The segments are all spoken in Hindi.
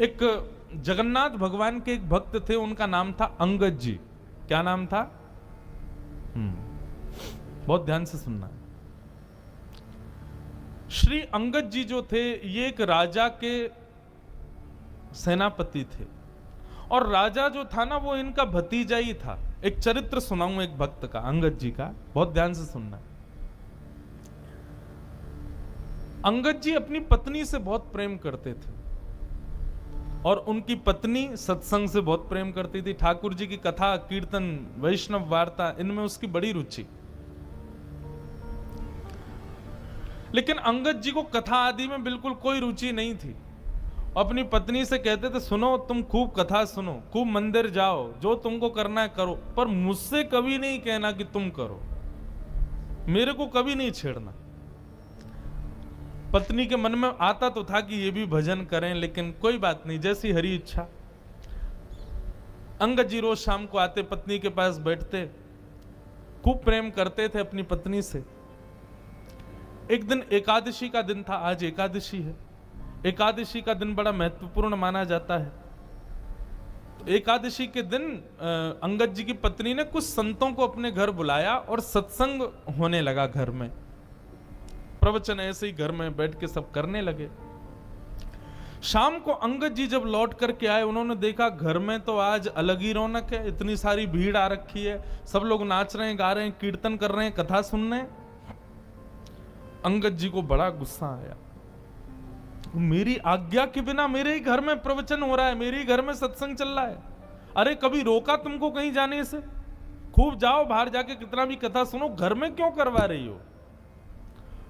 एक जगन्नाथ भगवान के एक भक्त थे, उनका नाम था अंगद जी। क्या नाम था? बहुत ध्यान से सुनना। श्री अंगद जी जो थे, ये एक राजा के सेनापति थे, और राजा जो था ना वो इनका भतीजा ही था। एक चरित्र सुनाऊं एक भक्त का, अंगद जी का, बहुत ध्यान से सुनना। अंगद जी अपनी पत्नी से बहुत प्रेम करते थे, और उनकी पत्नी सत्संग से बहुत प्रेम करती थी। ठाकुर जी की कथा, कीर्तन, वैष्णव वार्ता, इनमें उसकी बड़ी रुचि। लेकिन अंगद जी को कथा आदि में बिल्कुल कोई रुचि नहीं थी। अपनी पत्नी से कहते थे, सुनो तुम खूब कथा सुनो, खूब मंदिर जाओ, जो तुमको करना है करो, पर मुझसे कभी नहीं कहना कि तुम करो, मेरे को कभी नहीं छेड़ना। पत्नी के मन में आता तो था कि ये भी भजन करें, लेकिन कोई बात नहीं, जैसी हरी इच्छा। अंगद जी रोज शाम को आते, पत्नी के पास बैठते, खूब प्रेम करते थे अपनी पत्नी से। एक दिन एकादशी का दिन था, आज एकादशी है। एकादशी का दिन बड़ा महत्वपूर्ण माना जाता है। एकादशी के दिन अंगद जी की पत्नी ने कुछ संतों को अपने घर बुलाया और सत्संग होने लगा घर में। प्रवचन ऐसे ही घर में बैठ के सब करने लगे। शाम को अंगद जी जब लौट करके आए, उन्होंने देखा घर में तो आज अलग ही रौनक है, इतनी सारी भीड़ आ रखी है, सब लोग नाच रहे हैं, गा रहे हैं, कीर्तन कर रहे हैं, कथा सुन रहे हैं। अंगद जी को बड़ा गुस्सा आया। मेरी आज्ञा के बिना मेरे ही घर में प्रवचन हो रहा है, मेरे ही घर में सत्संग चल रहा है, अरे कभी रोका तुमको कहीं जाने से? खूब जाओ बाहर जाके कितना भी कथा सुनो, घर में क्यों करवा रही हो?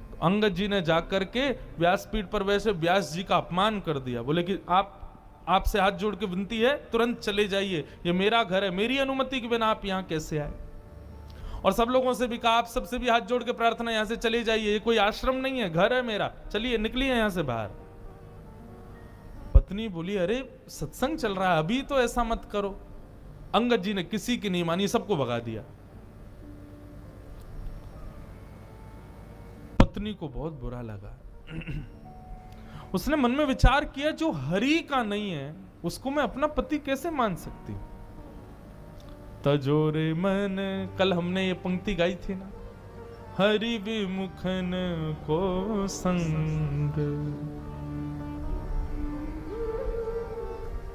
तो अंगद जी ने जाकर के व्यासपीठ पर वैसे व्यास जी का अपमान कर दिया। बोले कि आपसे हाथ जोड़ के विनती है, तुरंत चले जाइए, ये मेरा घर है, मेरी अनुमति के बिना आप यहां कैसे आए? और सब लोगों से भी कहा, आप सबसे भी हाथ जोड़ के प्रार्थना, यहां से चले जाइए, ये कोई आश्रम नहीं है, घर है मेरा, चलिए निकलिए यहां से बाहर। पत्नी बोली, अरे सत्संग चल रहा है, अभी तो ऐसा मत करो। अंगद जी ने किसी की नहीं मानी, सबको भगा दिया। पत्नी को बहुत बुरा लगा। उसने मन में विचार किया, जो हरि का नहीं है उसको मैं अपना पति कैसे मान सकती हूं? तजोरे मन, कल हमने ये पंक्ति गाई थी ना, हरि विमुखन को संग।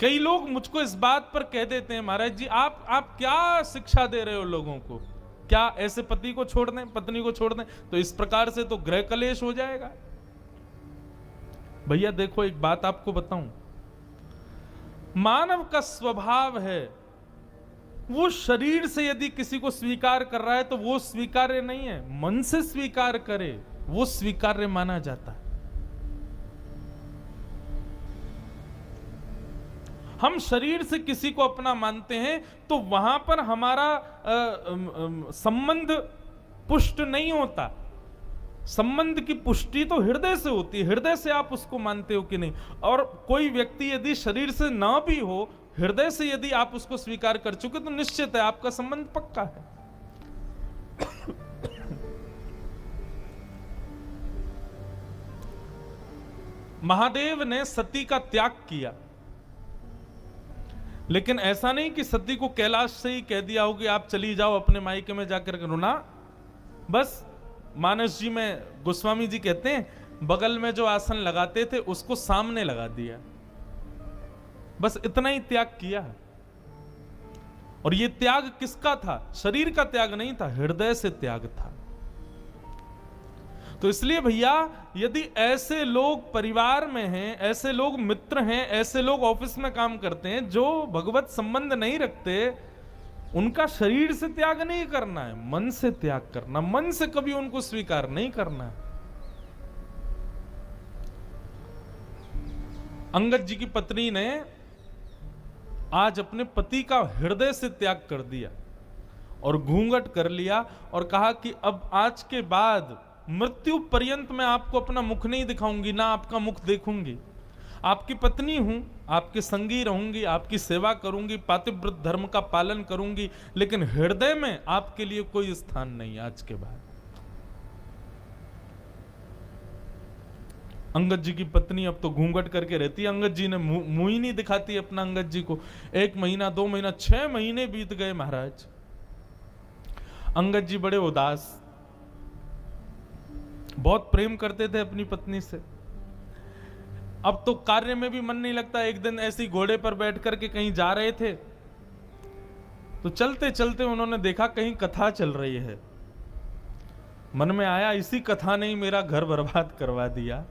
कई लोग मुझको इस बात पर कह देते हैं, महाराज जी आप क्या शिक्षा दे रहे हो लोगों को? क्या ऐसे पति को छोड़ दें, पत्नी को छोड़ दें? तो इस प्रकार से तो गृह कलेश हो जाएगा। भैया देखो, एक बात आपको बताऊं, मानव का स्वभाव है, वो शरीर से यदि किसी को स्वीकार कर रहा है तो वो स्वीकार्य नहीं है, मन से स्वीकार करे वो स्वीकार्य माना जाता है। हम शरीर से किसी को अपना मानते हैं तो वहां पर हमारा संबंध पुष्ट नहीं होता। संबंध की पुष्टि तो हृदय से होती है, हृदय से आप उसको मानते हो कि नहीं। और कोई व्यक्ति यदि शरीर से ना भी हो, हृदय से यदि आप उसको स्वीकार कर चुके तो निश्चित है आपका संबंध पक्का है। महादेव ने सती का त्याग किया, लेकिन ऐसा नहीं कि सती को कैलाश से ही कह दिया हो कि आप चली जाओ अपने मायके में जाकर करो ना। बस मानस जी में गोस्वामी जी कहते हैं, बगल में जो आसन लगाते थे उसको सामने लगा दिया, बस इतना ही त्याग किया। और ये त्याग किसका था? शरीर का त्याग नहीं था, हृदय से त्याग था। तो इसलिए भैया, यदि ऐसे लोग परिवार में हैं, ऐसे लोग मित्र हैं, ऐसे लोग ऑफिस में काम करते हैं जो भगवत संबंध नहीं रखते, उनका शरीर से त्याग नहीं करना है, मन से त्याग करना, मन से कभी उनको स्वीकार नहीं करना है। अंगद जी की पत्नी ने आज अपने पति का हृदय से त्याग कर दिया और घूंघट कर लिया और कहा कि अब आज के बाद मृत्यु पर्यंत मैं आपको अपना मुख नहीं दिखाऊंगी, ना आपका मुख देखूंगी। आपकी पत्नी हूं, आपके संगी रहूंगी, आपकी सेवा करूंगी, पातिव्रत धर्म का पालन करूंगी, लेकिन हृदय में आपके लिए कोई स्थान नहीं आज के बाद। अंगद जी की पत्नी अब तो घूंघट करके रहती है, अंगद जी ने मुंह ही नहीं दिखाती अपना अंगद जी को। 1 महीना 2 महीना 6 महीने बीत गए महाराज। अंगद जी बड़े उदास, बहुत प्रेम करते थे अपनी पत्नी से। अब तो कार्य में भी मन नहीं लगता। एक दिन ऐसी घोड़े पर बैठ करके कहीं जा रहे थे, तो चलते चलते उन्होंने देखा कहीं कथा चल रही है। मन में आया इसी कथा ने ही मेरा घर बर्बाद करवा दिया,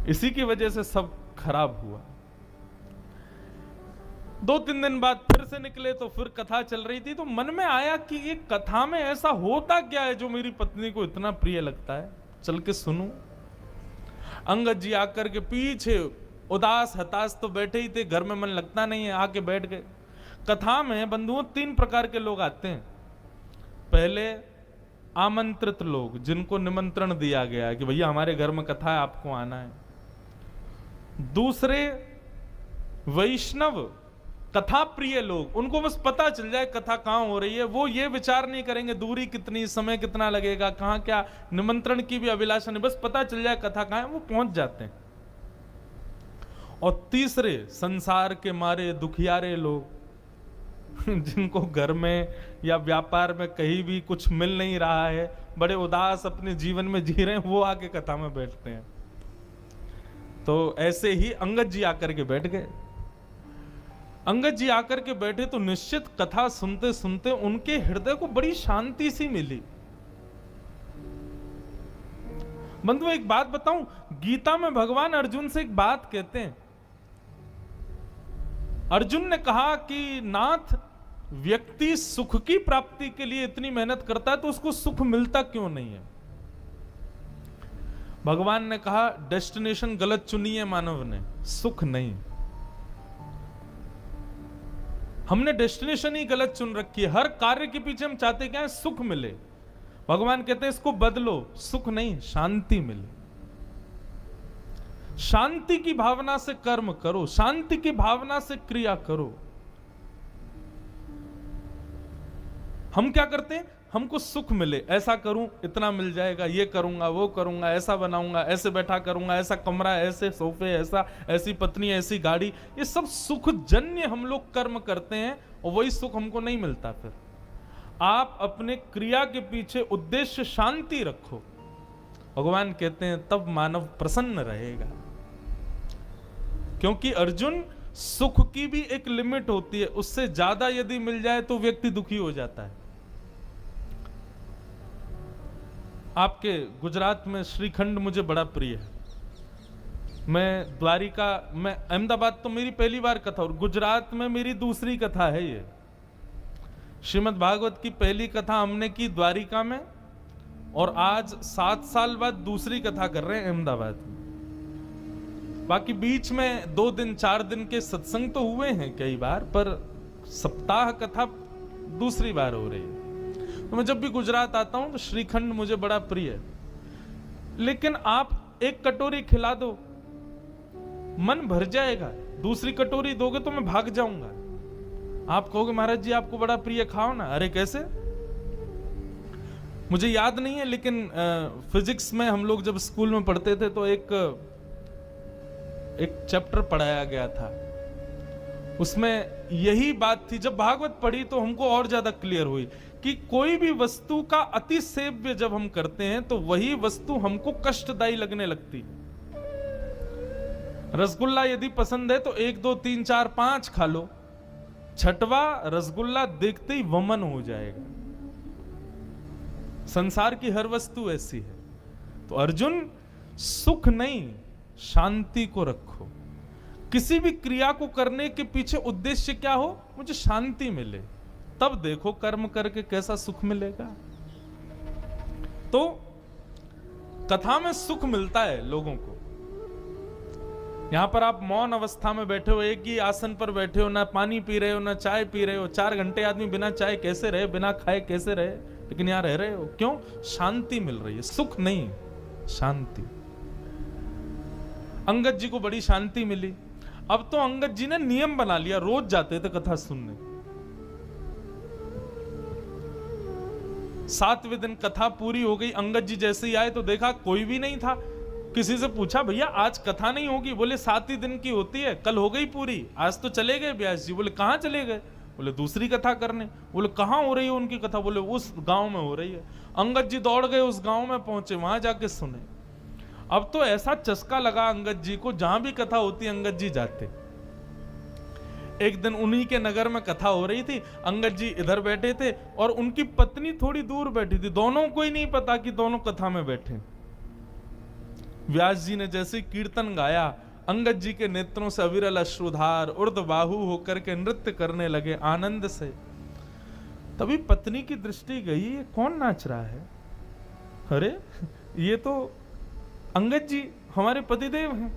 इसी की वजह से सब खराब हुआ। 2-3 दिन बाद फिर से निकले तो फिर कथा चल रही थी, तो मन में आया कि ये कथा में ऐसा होता क्या है जो मेरी पत्नी को इतना प्रिय लगता है, चल के सुनूं। अंगद जी आकर के पीछे उदास हताश तो बैठे ही थे, घर में मन लगता नहीं है, आके बैठ गए। कथा में बंधुओं 3 प्रकार के लोग आते हैं। पहले आमंत्रित लोग, जिनको निमंत्रण दिया गया है कि भैया हमारे घर में कथा है, आपको आना है। दूसरे वैष्णव कथा प्रिय लोग, उनको बस पता चल जाए कथा कहां हो रही है, वो ये विचार नहीं करेंगे दूरी कितनी, समय कितना लगेगा, कहां क्या, निमंत्रण की भी अभिलाषा नहीं, बस पता चल जाए कथा कहां है, वो पहुंच जाते हैं। और तीसरे संसार के मारे दुखियारे लोग, जिनको घर में या व्यापार में कहीं भी कुछ मिल नहीं रहा है, बड़े उदास अपने जीवन में जी रहे हैं, वो आके कथा में बैठते हैं। तो ऐसे ही अंगद जी आकर के बैठ गए। अंगद जी आकर के बैठे तो निश्चित कथा सुनते सुनते उनके हृदय को बड़ी शांति सी मिली। बंधु एक बात बताऊं, गीता में भगवान अर्जुन से एक बात कहते हैं। अर्जुन ने कहा कि नाथ, व्यक्ति सुख की प्राप्ति के लिए इतनी मेहनत करता है तो उसको सुख मिलता क्यों नहीं है? भगवान ने कहा डेस्टिनेशन गलत चुनी है मानव ने, सुख नहीं। हमने डेस्टिनेशन ही गलत चुन रखी है। हर कार्य के पीछे हम चाहते क्या है? सुख मिले। भगवान कहते हैं इसको बदलो, सुख नहीं शांति मिले। शांति की भावना से कर्म करो, शांति की भावना से क्रिया करो। हम क्या करते हैं? हमको सुख मिले, ऐसा करूं इतना मिल जाएगा, ये करूंगा वो करूंगा, ऐसा बनाऊंगा, ऐसे बैठा करूंगा, ऐसा कमरा, ऐसे सोफे, ऐसी पत्नी, ऐसी गाड़ी, ये सब सुख जन्य हम लोग कर्म करते हैं और वही सुख हमको नहीं मिलता। फिर आप अपने क्रिया के पीछे उद्देश्य शांति रखो, भगवान कहते हैं तब मानव प्रसन्न रहेगा। क्योंकि अर्जुन, सुख की भी एक लिमिट होती है, उससे ज्यादा यदि मिल जाए तो व्यक्ति दुखी हो जाता है। आपके गुजरात में श्रीखंड मुझे बड़ा प्रिय है। मैं द्वारिका, मैं अहमदाबाद तो मेरी पहली बार कथा और गुजरात में मेरी दूसरी कथा है। ये श्रीमद् भागवत की पहली कथा हमने की द्वारिका में और आज 7 साल बाद दूसरी कथा कर रहे हैं अहमदाबाद में। बाकी बीच में 2 दिन 4 दिन के सत्संग तो हुए हैं कई बार, पर सप्ताह कथा दूसरी बार हो रही है। तो मैं जब भी गुजरात आता हूं तो श्रीखंड मुझे बड़ा प्रिय है। लेकिन आप एक कटोरी खिला दो, मन भर जाएगा। दूसरी कटोरी दोगे तो मैं भाग जाऊंगा। आप कहोगे महाराज जी आपको बड़ा प्रिय, खाओ ना। अरे कैसे? मुझे याद नहीं है, लेकिन फिजिक्स में हम लोग जब स्कूल में पढ़ते थे तो एक चैप्टर पढ़ाया गया था, उसमें यही बात थी। जब भागवत पढ़ी तो हमको और ज्यादा क्लियर हुई कि कोई भी वस्तु का अति सेव्य जब हम करते हैं तो वही वस्तु हमको कष्टदायी लगने लगती। रसगुल्ला यदि पसंद है तो 1 2 3 4 5 खा लो, 6वां रसगुल्ला देखते ही वमन हो जाएगा। संसार की हर वस्तु ऐसी है। तो अर्जुन, सुख नहीं शांति को रखो। किसी भी क्रिया को करने के पीछे उद्देश्य क्या हो? मुझे शांति मिले, तब देखो कर्म करके कैसा सुख मिलेगा। तो कथा में सुख मिलता है लोगों को। यहां पर आप मौन अवस्था में बैठे हो, एक ही आसन पर बैठे हो, ना पानी पी रहे हो ना चाय पी रहे हो। 4 घंटे आदमी बिना चाय कैसे रहे, बिना खाए कैसे रहे, लेकिन यहां रह रहे हो। क्यों? शांति मिल रही है। सुख नहीं, शांति। अंगद जी को बड़ी शांति मिली। अब तो अंगद जी ने नियम बना लिया, रोज जाते थे कथा सुनने। 7वें दिन कथा पूरी हो गई। अंगद जी जैसे ही आए तो देखा कोई भी नहीं था। किसी से पूछा, भैया आज कथा नहीं होगी? बोले 7 ही दिन की होती है, कल हो गई पूरी, आज तो चले गए व्यास जी। बोले कहाँ चले गए? बोले दूसरी कथा करने। बोले कहाँ हो रही है उनकी कथा? बोले उस गांव में हो रही है। अंगद जी दौड़ गए, उस गांव में पहुंचे, वहां जाके सुने। अब तो ऐसा चस्का लगा अंगद जी को, जहां भी कथा होती अंगद जी जाते। एक दिन उन्हीं के नगर में कथा हो रही थी, अंगद जी इधर बैठे थे और उनकी पत्नी थोड़ी दूर बैठी थी। दोनों को ही नहीं पता कि दोनों कथा में बैठे। व्यास जी ने जैसे कीर्तन गाया, अंगद जी के नेत्रों से अविरल अश्रुधार ऊर्ध्वबाहु होकर के नृत्य करने लगे आनंद से। तभी पत्नी की दृष्टि गई, ये कौन नाच रहा है? अरे ये तो अंगद जी हमारे पतिदेव हैं।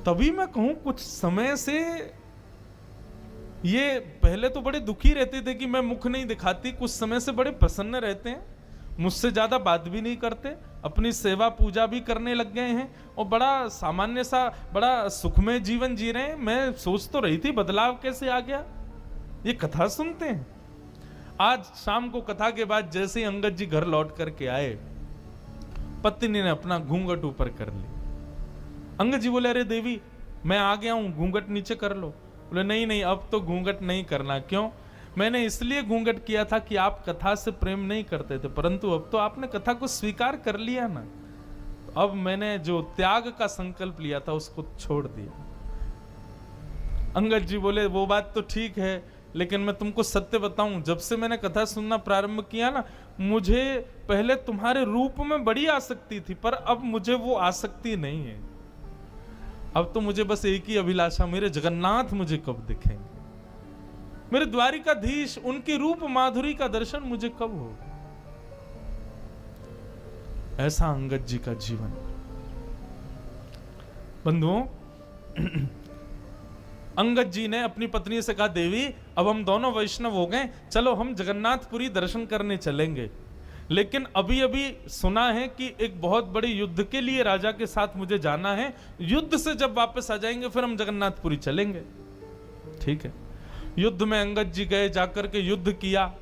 तभी मैं कहूं कुछ समय से ये पहले तो बड़े दुखी रहते थे कि मैं मुख नहीं दिखाती, कुछ समय से बड़े प्रसन्न रहते हैं, मुझसे ज्यादा बात भी नहीं करते, अपनी सेवा पूजा भी करने लग गए हैं और बड़ा सामान्य सा बड़ा सुखमय जीवन जी रहे हैं। मैं सोच तो रही थी बदलाव कैसे आ गया, ये कथा सुनते हैं। आज शाम को कथा के बाद जैसे ही अंगद जी घर लौट करके आए, पत्नी ने अपना घूंघट ऊपर कर ली। अंगद जी बोले, अरे देवी मैं आ गया हूं, घूंघट नीचे कर लो। बोले नहीं नहीं, अब तो घूंघट नहीं करना। क्यों? मैंने इसलिए घूंघट किया था कि आप कथा से प्रेम नहीं करते थे, परंतु अब तो आपने कथा को स्वीकार कर लिया ना, तो अब मैंने जो त्याग का संकल्प लिया था उसको छोड़ दिया। अंगद जी बोले, वो बात तो ठीक है, लेकिन मैं तुमको सत्य बताऊं, जब से मैंने कथा सुनना प्रारंभ किया ना, मुझे पहले तुम्हारे रूप में बड़ी आसक्ति थी, पर अब मुझे वो आसक्ति नहीं है। अब तो मुझे बस एक ही अभिलाषा, मेरे जगन्नाथ मुझे कब दिखेंगे, मेरे द्वारिकाधीश, उनकी रूप माधुरी का दर्शन मुझे कब होगा। ऐसा अंगद जी का जीवन। बंधुओं, अंगद जी ने अपनी पत्नी से कहा, देवी अब हम दोनों वैष्णव हो गए, चलो हम जगन्नाथपुरी दर्शन करने चलेंगे। लेकिन अभी अभी सुना है कि एक बहुत बड़े युद्ध के लिए राजा के साथ मुझे जाना है, युद्ध से जब वापस आ जाएंगे फिर हम जगन्नाथपुरी चलेंगे। ठीक है। युद्ध में अंगद जी गए, जाकर के युद्ध किया।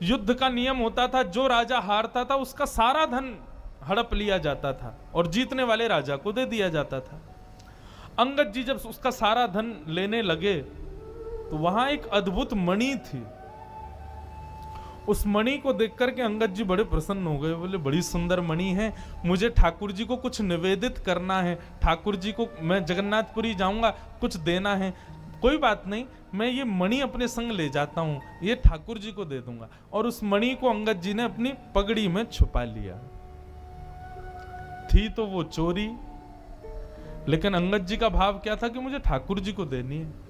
युद्ध का नियम होता था, जो राजा हारता था उसका सारा धन हड़प लिया जाता था और जीतने वाले राजा को दे दिया जाता था। अंगद जी जब उसका सारा धन लेने लगे तो वहां एक अद्भुत मणि थी। उस मणि को देख करके अंगद जी बड़े प्रसन्न हो गए। बोले, बड़ी सुंदर मणि है, मुझे ठाकुर जी को कुछ निवेदित करना है, ठाकुर जी को मैं जगन्नाथपुरी जाऊंगा, कुछ देना है। कोई बात नहीं, मैं ये मणि अपने संग ले जाता हूं, ये ठाकुर जी को दे दूंगा। और उस मणि को अंगद जी ने अपनी पगड़ी में छुपा लिया। थी तो वो चोरी, लेकिन अंगद जी का भाव क्या था कि मुझे ठाकुर जी को देनी है।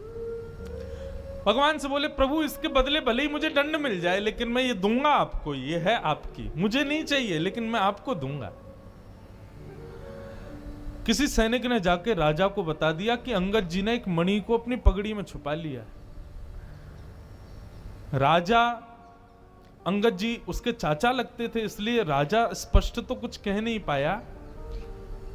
भगवान से बोले, प्रभु इसके बदले भले ही मुझे दंड मिल जाए, लेकिन मैं ये दूंगा आपको, ये है आपकी, मुझे नहीं चाहिए लेकिन मैं आपको दूंगा। किसी सैनिक ने जाके राजा को बता दिया कि अंगद जी ने एक मणि को अपनी पगड़ी में छुपा लिया। राजा, अंगद जी उसके चाचा लगते थे, इसलिए राजा स्पष्ट तो कुछ कह नहीं पाया,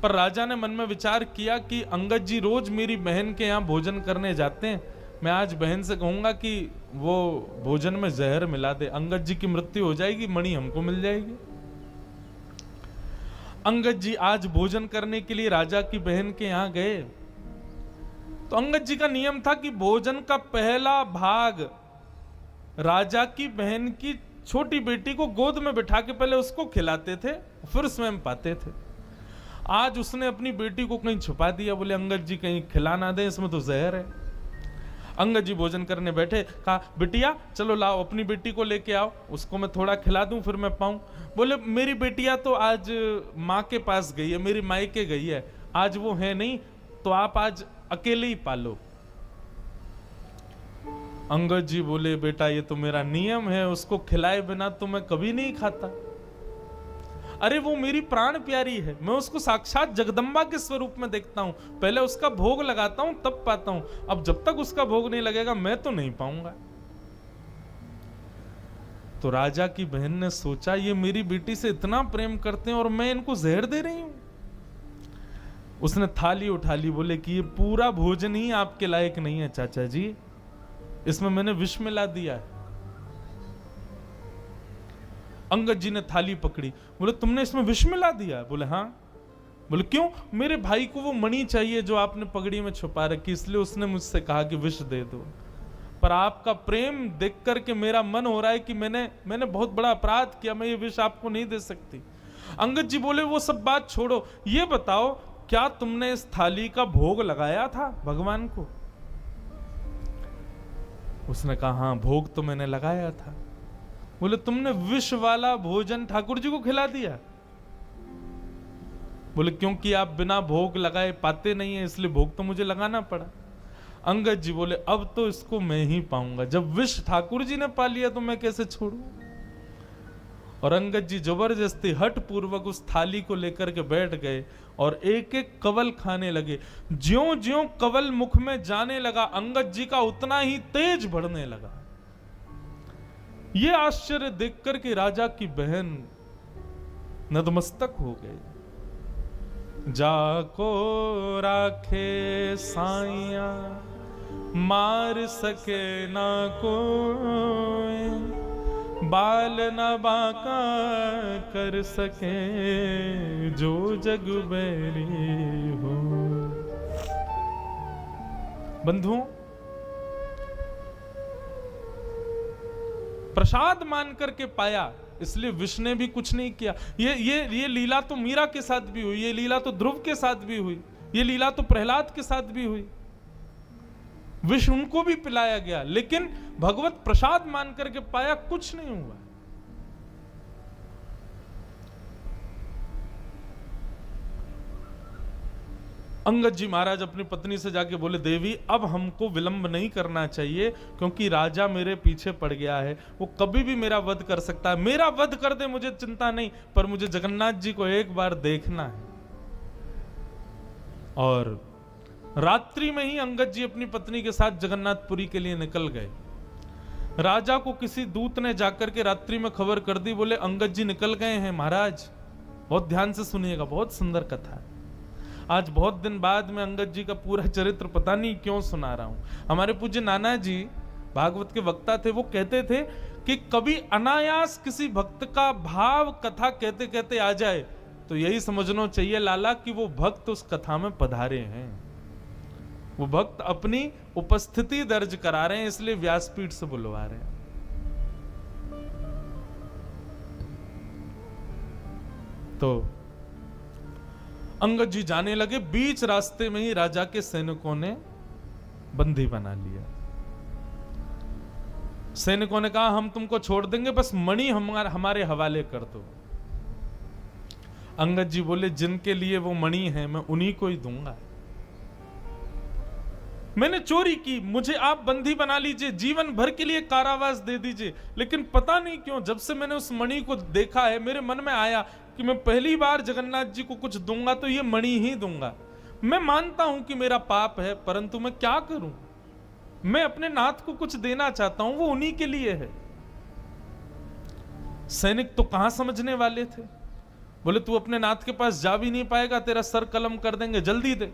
पर राजा ने मन में विचार किया कि अंगद जी रोज मेरी बहन के यहाँ भोजन करने जाते हैं, मैं आज बहन से कहूंगा कि वो भोजन में जहर मिला दे, अंगद जी की मृत्यु हो जाएगी, मणि हमको मिल जाएगी। अंगद जी आज भोजन करने के लिए राजा की बहन के यहाँ गए तो अंगद जी का नियम था कि भोजन का पहला भाग राजा की बहन की छोटी बेटी को गोद में बिठा के पहले उसको खिलाते थे, फिर स्वयं पाते थे। आज उसने अपनी बेटी को कहीं छुपा दिया, बोले अंगद जी कहीं खिला ना दे, इसमें तो जहर है। अंगद जी भोजन करने बैठे, कहा बिटिया चलो लाओ अपनी बेटी को लेके आओ, उसको मैं थोड़ा खिला दूं फिर मैं पाऊं। बोले मेरी बेटिया तो आज माँ के पास गई है, मेरी मायके गई है, आज वो है नहीं, तो आप आज अकेले ही पालो। अंगद जी बोले, बेटा ये तो मेरा नियम है, उसको खिलाए बिना तो मैं कभी नहीं खाता। अरे वो मेरी प्राण प्यारी है, मैं उसको साक्षात जगदम्बा के स्वरूप में देखता हूं, पहले उसका भोग लगाता हूं तब पाता हूं, अब जब तक उसका भोग नहीं लगेगा मैं तो नहीं पाऊंगा। तो राजा की बहन ने सोचा, ये मेरी बेटी से इतना प्रेम करते हैं और मैं इनको जहर दे रही हूं। उसने थाली उठा ली, बोले कि ये पूरा भोजन ही आपके लायक नहीं है चाचा जी, इसमें मैंने विष मिला दिया है। अंगद जी ने थाली पकड़ी, बोले तुमने इसमें विष मिला दिया? बोले हाँ। बोले क्यों? मेरे भाई को वो मणि चाहिए जो आपने पगड़ी में छुपा रखी, इसलिए उसने मुझसे कहा कि विष दे दो। पर आपका प्रेम देख करके मेरा मन हो रहा है कि मैंने बहुत बड़ा अपराध किया, मैं ये विष आपको नहीं दे सकती। अंगद जी बोले वो सब बात छोड़ो, ये बताओ क्या तुमने इस थाली का भोग लगाया था भगवान को? उसने कहा हाँ, भोग तो मैंने लगाया था। बोले तुमने विष वाला भोजन ठाकुर जी को खिला दिया? बोले क्योंकि आप बिना भोग लगाए पाते नहीं है, इसलिए भोग तो मुझे लगाना पड़ा। अंगद जी बोले अब तो इसको मैं ही पाऊंगा, जब विष ठाकुर जी ने पा लिया तो मैं कैसे छोड़ूं? और अंगद जी जबरदस्ती हठ पूर्वक उस थाली को लेकर के बैठ गए और एक एक कवल खाने लगे। ज्यों ज्यों कवल मुख में जाने लगा, अंगद जी का उतना ही तेज बढ़ने लगा। ये आश्चर्य देखकर के राजा की बहन नतमस्तक हो गई। जाको राखे साइया मार सके ना कोई, बाल न बाका कर सके जो जग बैरी हो। बंधुओं, प्रसाद मान करके पाया, इसलिए विष्णु ने भी कुछ नहीं किया। ये लीला तो मीरा के साथ भी हुई, ये लीला तो ध्रुव के साथ भी हुई, ये लीला तो प्रहलाद के साथ भी हुई। विष उनको भी पिलाया गया, लेकिन भगवत प्रसाद मान करके पाया, कुछ नहीं हुआ। अंगद जी महाराज अपनी पत्नी से जाके बोले देवी अब हमको विलंब नहीं करना चाहिए, क्योंकि राजा मेरे पीछे पड़ गया है, वो कभी भी मेरा वध कर सकता है। मेरा वध कर दे मुझे चिंता नहीं, पर मुझे जगन्नाथ जी को एक बार देखना है। और रात्रि में ही अंगद जी अपनी पत्नी के साथ जगन्नाथपुरी के लिए निकल गए। राजा को किसी दूत ने जाकर के रात्रि में खबर कर दी, बोले अंगद जी निकल गए हैं महाराज। बहुत ध्यान से सुनिएगा, बहुत सुंदर कथा है। आज बहुत दिन बाद में अंगद जी का पूरा चरित्र पता नहीं क्यों सुना रहा हूं। हमारे पूज्य नाना जी भागवत के वक्ता थे, वो कहते थे कि कभी अनायास किसी भक्त का भाव कथा कहते कहते आ जाए तो यही समझना चाहिए लाला कि वो भक्त उस कथा में पधारे हैं, वो भक्त अपनी उपस्थिति दर्ज करा रहे हैं, इसलिए व्यासपीठ से बुलवा रहे हैं। तो अंगद जी जाने लगे, बीच रास्ते में ही राजा के सैनिकों ने बंदी बना लिया। सैनिकों ने कहा हम तुमको छोड़ देंगे, बस मणि हमारे हवाले कर दो। अंगद जी बोले जिनके लिए वो मणि है मैं उन्हीं को ही दूंगा। मैंने चोरी की, मुझे आप बंदी बना लीजिए, जीवन भर के लिए कारावास दे दीजिए, लेकिन पता नहीं क्यों जब से मैंने उस मणि को देखा है मेरे मन में आया कि मैं पहली बार जगन्नाथ जी को कुछ दूंगा तो ये मणि ही दूंगा। मैं मानता हूं कि मेरा पाप है, परंतु मैं क्या करूं, मैं अपने नाथ को कुछ देना चाहता हूं, वो उन्हीं के लिए है। सैनिक तो कहां समझने वाले थे, बोले तू अपने नाथ के पास जा भी नहीं पाएगा, तेरा सर कलम कर देंगे, जल्दी दे।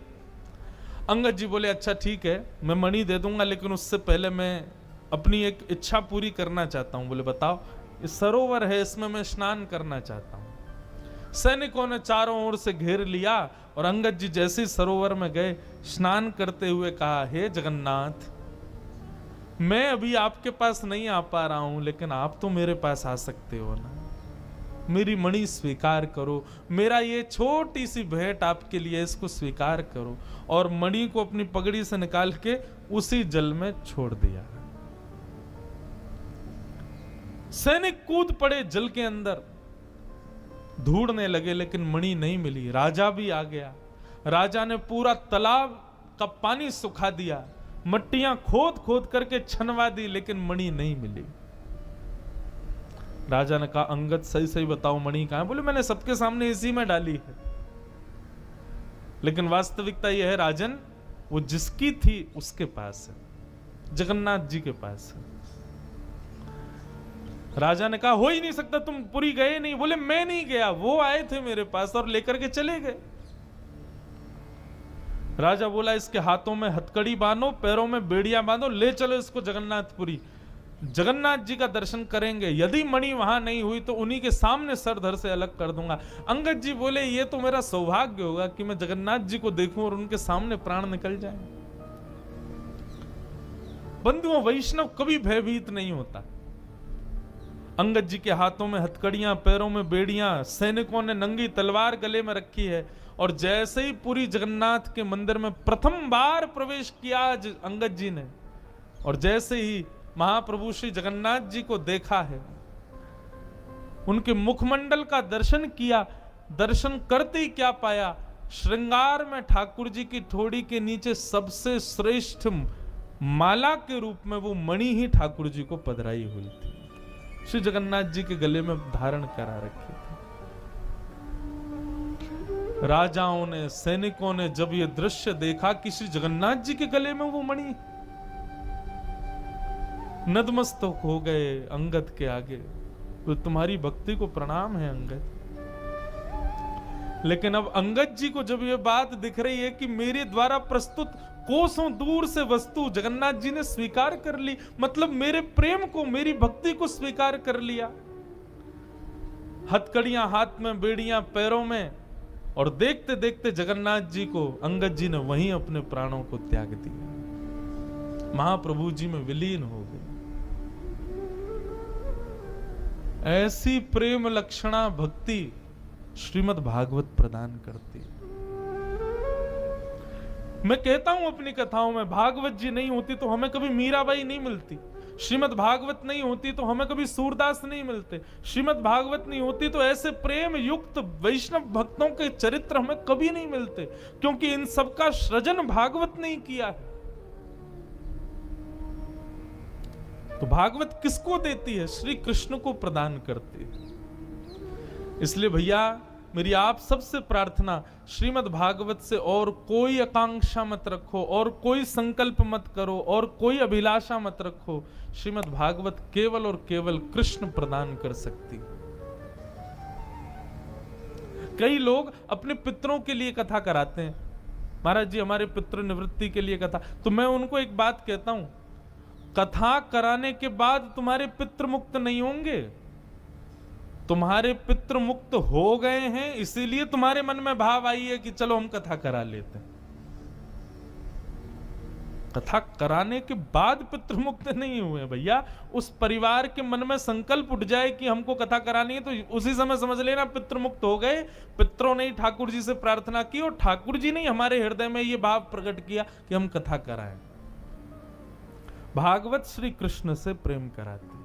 अंगद जी बोले अच्छा ठीक है मैं मणि दे दूंगा, लेकिन उससे पहले मैं अपनी एक इच्छा पूरी करना चाहता हूं। बोले बताओ। इस सरोवर है, इसमें मैं स्नान करना चाहता हूं। सैनिकों ने चारों ओर से घेर लिया और अंगद जी जैसे ही सरोवर में गए, स्नान करते हुए कहा हे जगन्नाथ, मैं अभी आपके पास नहीं आ पा रहा हूं, लेकिन आप तो मेरे पास आ सकते हो ना, मेरी मणि स्वीकार करो, मेरा ये छोटी सी भेंट आपके लिए, इसको स्वीकार करो। और मणि को अपनी पगड़ी से निकाल के उसी जल में छोड़ दिया। सैनिक कूद पड़े जल के अंदर, ढूंढने लगे, लेकिन मणि नहीं मिली। राजा भी आ गया, राजा ने पूरा तालाब का पानी सुखा दिया, मट्टियां खोद खोद करके छनवा दी, लेकिन मणि नहीं मिली। राजा ने कहा अंगद सही सही बताओ मणि कहां है? बोले मैंने सबके सामने इसी में डाली है, लेकिन वास्तविकता यह है राजन, वो जिसकी थी उसके पास है, जगन्नाथ जी के पास है। राजा ने कहा हो ही नहीं सकता, तुम पुरी गए नहीं। बोले मैं नहीं गया, वो आए थे मेरे पास और लेकर के चले गए। राजा बोला इसके हाथों में हथकड़ी बांधो, पैरों में बेड़ियां बांधो, ले चलो इसको जगन्नाथपुरी। जगन्नाथ जी का दर्शन करेंगे, यदि मणि वहां नहीं हुई तो उन्हीं के सामने सर धड़ से अलग कर दूंगा। अंगद जी बोले ये तो मेरा सौभाग्य होगा कि मैं जगन्नाथ जी को देखूं और उनके सामने प्राण निकल जाए। बंधुओं, वैष्णव कभी भयभीत नहीं होता। अंगद जी के हाथों में हथकड़ियां, पैरों में बेड़ियां, सैनिकों ने नंगी तलवार गले में रखी है, और जैसे ही पुरी जगन्नाथ के मंदिर में प्रथम बार प्रवेश किया अंगद जी ने, और जैसे ही महाप्रभु श्री जगन्नाथ जी को देखा है, उनके मुखमंडल का दर्शन किया, दर्शन करते ही क्या पाया, श्रृंगार में ठाकुर जी की ठोड़ी के नीचे सबसे श्रेष्ठ माला के रूप में वो मणि ही ठाकुर जी को पधराई हुई थी, श्री जगन्नाथ जी के गले में धारण करा रखी थी। राजाओं ने, सैनिकों ने जब ये दृश्य देखा कि श्री जगन्नाथ जी के गले में वो मणि, नतमस्तक हो गए अंगद के आगे। तो तुम्हारी भक्ति को प्रणाम है अंगद। लेकिन अब अंगद जी को जब ये बात दिख रही है कि मेरे द्वारा प्रस्तुत कोसों दूर से वस्तु जगन्नाथ जी ने स्वीकार कर ली, मतलब मेरे प्रेम को, मेरी भक्ति को स्वीकार कर लिया, हथकड़ियां हाथ में, बेड़ियां पैरों में, और देखते देखते जगन्नाथ जी को अंगद जी ने वहीं अपने प्राणों को त्याग दिया, महाप्रभु जी में विलीन हो गए। ऐसी प्रेम लक्षणा भक्ति श्रीमद् भागवत प्रदान करती। मैं कहता हूं अपनी कथाओं में, भागवत जी नहीं होती तो हमें कभी मीराबाई नहीं मिलती, श्रीमद् भागवत नहीं होती तो हमें कभी सूरदास नहीं मिलते, श्रीमद् भागवत नहीं होती तो ऐसे प्रेम युक्त वैष्णव भक्तों के चरित्र हमें कभी नहीं मिलते, क्योंकि इन सबका सृजन भागवत नहीं किया है। तो भागवत किसको देती है? श्री कृष्ण को प्रदान करती है। इसलिए भैया मेरी आप सबसे प्रार्थना, श्रीमद् भागवत से और कोई आकांक्षा मत रखो, और कोई संकल्प मत करो, और कोई अभिलाषा मत रखो। श्रीमद् भागवत केवल और केवल कृष्ण प्रदान कर सकती। कई लोग अपने पितरों के लिए कथा कराते हैं, महाराज जी हमारे पितृ निवृत्ति के लिए कथा, तो मैं उनको एक बात कहता हूं, कथा कराने के बाद तुम्हारे पितृ मुक्त नहीं होंगे, तुम्हारे पितृ मुक्त हो गए हैं, इसीलिए तुम्हारे मन में भाव आई है कि चलो हम कथा करा लेते हैं। कथा कराने के बाद पितृ मुक्त नहीं हुए भैया, उस परिवार के मन में संकल्प उठ जाए कि हमको कथा करानी है, तो उसी समय समझ लेना पितृ मुक्त हो गए। पितरों ने ठाकुर जी से प्रार्थना की और ठाकुर जी ने हमारे हृदय में यह भाव प्रकट किया कि हम कथा कराएं। भागवत श्री कृष्ण से प्रेम कराते।